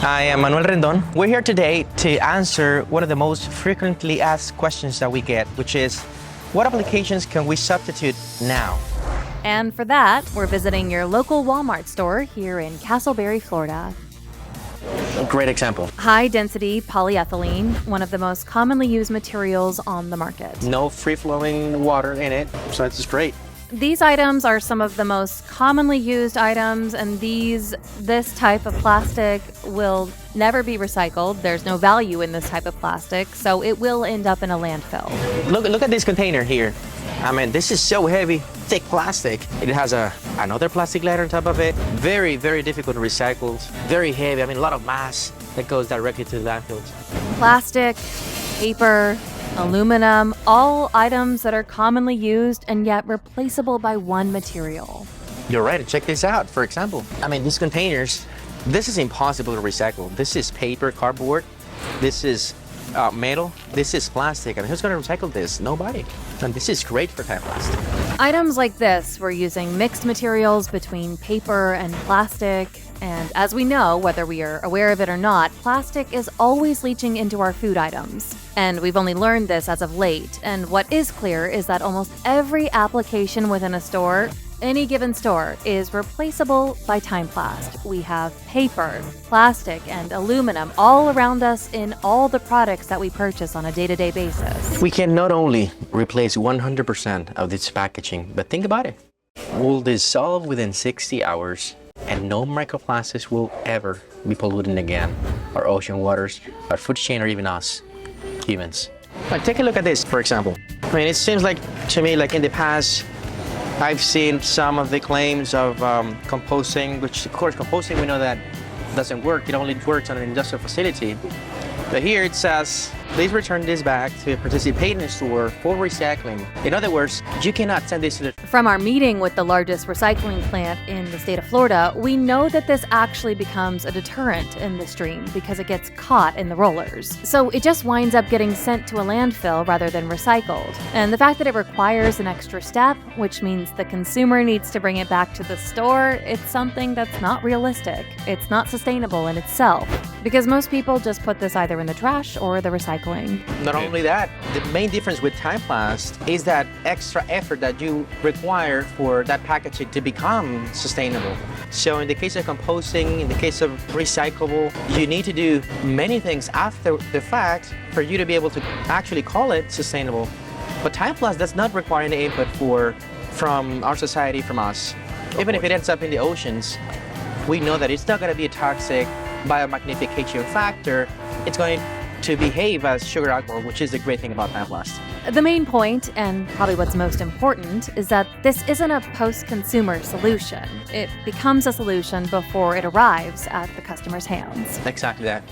I am Manuel Rendon. We're here today to answer one of the most frequently asked questions that we get, which is, what applications can we substitute now? And for that, we're visiting your local Walmart store here in Castleberry, Florida. A great example. High-density polyethylene, one of the most commonly used materials on the market. No free-flowing water in it, so it's great. These items are some of the most commonly used items, and this type of plastic will never be recycled. There's no value in this type of plastic, so it will end up in a landfill. Look at this container here. I mean, this is so heavy, thick plastic. It has another plastic layer on top of it. Very, very difficult to recycle. Very heavy. I mean, a lot of mass that goes directly to the landfills. Plastic, paper, aluminum, all items that are commonly used and yet replaceable by one material. You're right. Check this out, for example. I mean, these containers, this is impossible to recycle. This is paper, cardboard. This is metal. This is plastic. I mean, who's going to recycle this? Nobody. And this is great for Timeplast. Items like this, we're using mixed materials between paper and plastic. And as we know, whether we are aware of it or not, plastic is always leaching into our food items. And we've only learned this as of late. And what is clear is that almost every application within a store, any given store, is replaceable by Timeplast. We have paper, plastic, and aluminum all around us in all the products that we purchase on a day-to-day basis. We can not only replace 100% of this packaging, but think about it. We'll dissolve within 60 hours. And no microplastics will ever be polluting again our ocean waters, our food chain, or even us, humans. Like, take a look at this, for example. I mean, it seems like, to me, like in the past, I've seen some of the claims of composting, which, of course, composting, we know that doesn't work. It only works on an industrial facility. But here it says, please return this back to a participating store for recycling. In other words, you cannot send this to the... From our meeting with the largest recycling plant in the state of Florida, we know that this actually becomes a deterrent in the stream because it gets caught in the rollers. So it just winds up getting sent to a landfill rather than recycled. And the fact that it requires an extra step, which means the consumer needs to bring it back to the store, it's something that's not realistic. It's not sustainable in itself because most people just put this either in the trash or the recycling. Not only that, the main difference with Timeplast is that extra effort that you require for that packaging to become sustainable. So in the case of composting, in the case of recyclable, you need to do many things after the fact for you to be able to actually call it sustainable. But Timeplast does not require any input from our society, from us. Even if it ends up in the oceans, we know that it's not going to be a toxic biomagnification factor. It's going to behave as sugar alcohol, which is the great thing about Timeplast. The main point, and probably what's most important, is that this isn't a post-consumer solution. It becomes a solution before it arrives at the customer's hands. Exactly that.